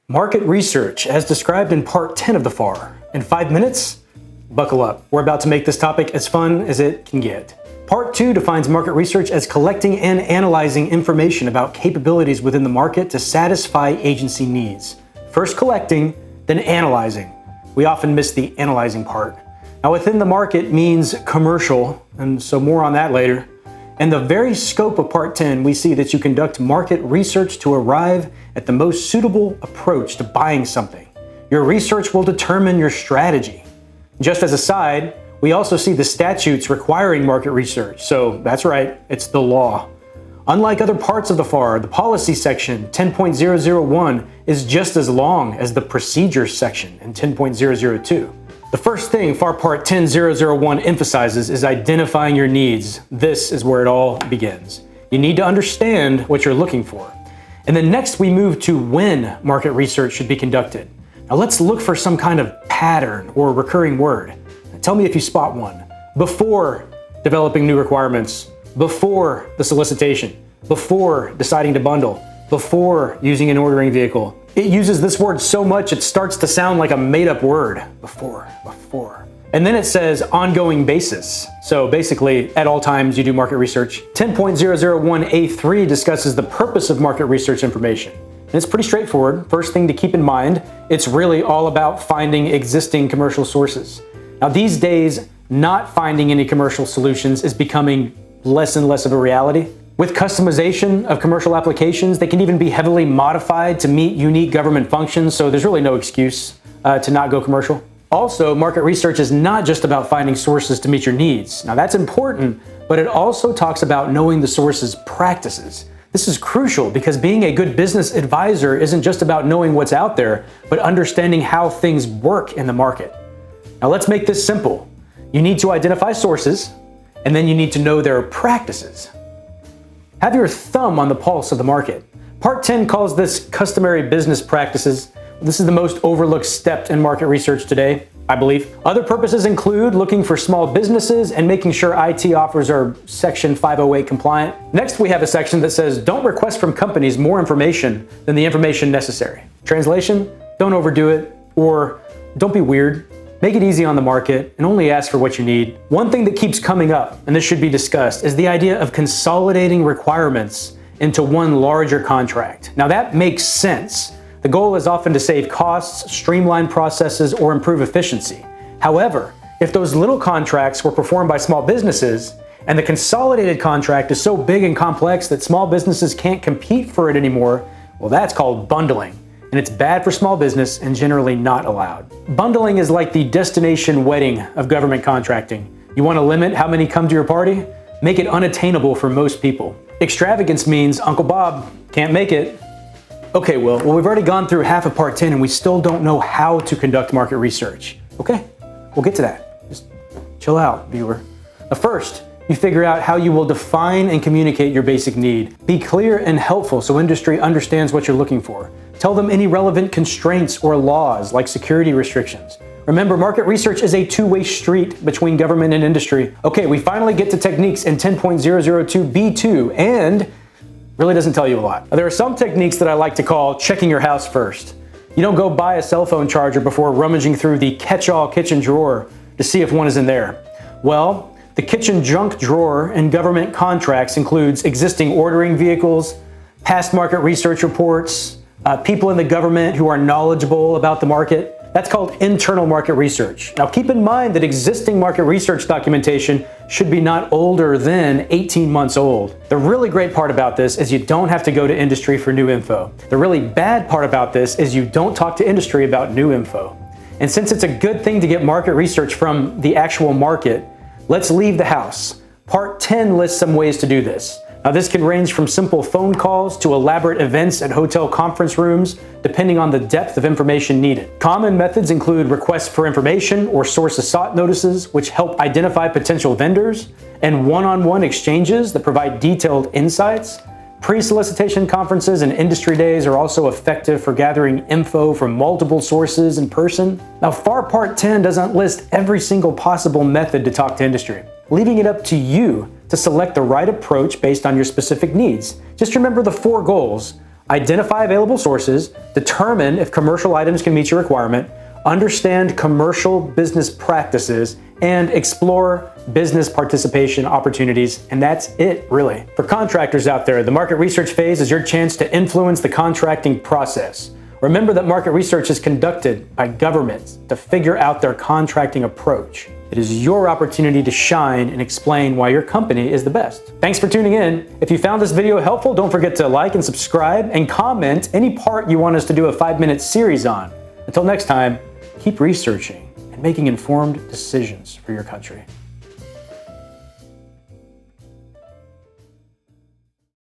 Market research, as described in part 10 of the FAR. In 5 minutes, buckle up. We're about to make this topic as fun as it can get. Part 2 defines market research as collecting and analyzing information about capabilities within the market to satisfy agency needs. First collecting, then analyzing. We often miss the analyzing part. Now, within the market means commercial, and so more on that later. In the very scope of part 10, we see that you conduct market research to arrive at the most suitable approach to buying something. Your research will determine your strategy. Just as a side, we also see the statutes requiring market research. So that's right, it's the law. Unlike other parts of the FAR, the policy section 10.001 is just as long as the procedures section in 10.002. The first thing FAR Part 10.001 emphasizes is identifying your needs. This is where it all begins. You need to understand what you're looking for. And then next we move to when market research should be conducted. Now let's look for some kind of pattern or recurring word. Tell me if you spot one. Before developing new requirements, before the solicitation, before deciding to bundle, before using an ordering vehicle. It uses this word so much it starts to sound like a made-up word. Before. And then it says ongoing basis. So basically, at all times you do market research. 10.001A3 discusses the purpose of market research information. And it's pretty straightforward. First thing to keep in mind, it's really all about finding existing commercial sources. Now these days, not finding any commercial solutions is becoming less and less of a reality. With customization of commercial applications, they can even be heavily modified to meet unique government functions, so there's really no excuse to not go commercial. Also, market research is not just about finding sources to meet your needs. Now that's important, but it also talks about knowing the source's practices. This is crucial because being a good business advisor isn't just about knowing what's out there, but understanding how things work in the market. Now let's make this simple. You need to identify sources, and then you need to know their practices. Have your thumb on the pulse of the market. Part 10 calls this customary business practices. This is the most overlooked step in market research today, I believe. Other purposes include looking for small businesses and making sure IT offers are Section 508 compliant. Next, we have a section that says, don't request from companies more information than the information necessary. Translation, don't overdo it, or don't be weird. Make it easy on the market and only ask for what you need. One thing that keeps coming up, and this should be discussed, is the idea of consolidating requirements into one larger contract. Now that makes sense. The goal is often to save costs, streamline processes, or improve efficiency. However, if those little contracts were performed by small businesses, and the consolidated contract is so big and complex that small businesses can't compete for it anymore, well, that's called bundling. And it's bad for small business and generally not allowed. Bundling is like the destination wedding of government contracting. You want to limit how many come to your party? Make it unattainable for most people. Extravagance means Uncle Bob can't make it. Okay, well, we've already gone through half of part 10 and we still don't know how to conduct market research. Okay, we'll get to that. Just chill out, viewer. First, you figure out how you will define and communicate your basic need. Be clear and helpful so industry understands what you're looking for. Tell them any relevant constraints or laws like security restrictions. Remember, market research is a two-way street between government and industry. Okay, we finally get to techniques in 10.002B2 and really doesn't tell you a lot. There are some techniques that I like to call checking your house first. You don't go buy a cell phone charger before rummaging through the catch-all kitchen drawer to see if one is in there. Well, the kitchen junk drawer in government contracts includes existing ordering vehicles, past market research reports, people in the government who are knowledgeable about the market. That's called internal market research. Now keep in mind that existing market research documentation should be not older than 18 months old. The really great part about this is you don't have to go to industry for new info. The really bad part about this is you don't talk to industry about new info. And since it's a good thing to get market research from the actual market, let's leave the house. Part 10 lists some ways to do this. Now this can range from simple phone calls to elaborate events at hotel conference rooms, depending on the depth of information needed. Common methods include requests for information or sources sought notices, which help identify potential vendors, and one-on-one exchanges that provide detailed insights. Pre-solicitation conferences and industry days are also effective for gathering info from multiple sources in person. Now, FAR Part 10 doesn't list every single possible method to talk to industry, leaving it up to you to select the right approach based on your specific needs. Just remember the 4 goals: Identify available sources, determine if commercial items can meet your requirement, understand commercial business practices, and explore business participation opportunities. And that's it, really. For contractors out there, the market research phase is your chance to influence the contracting process. Remember that market research is conducted by governments to figure out their contracting approach. It is your opportunity to shine and explain why your company is the best. Thanks for tuning in. If you found this video helpful, don't forget to like and subscribe and comment any part you want us to do a 5-minute series on. Until next time, keep researching and making informed decisions for your country.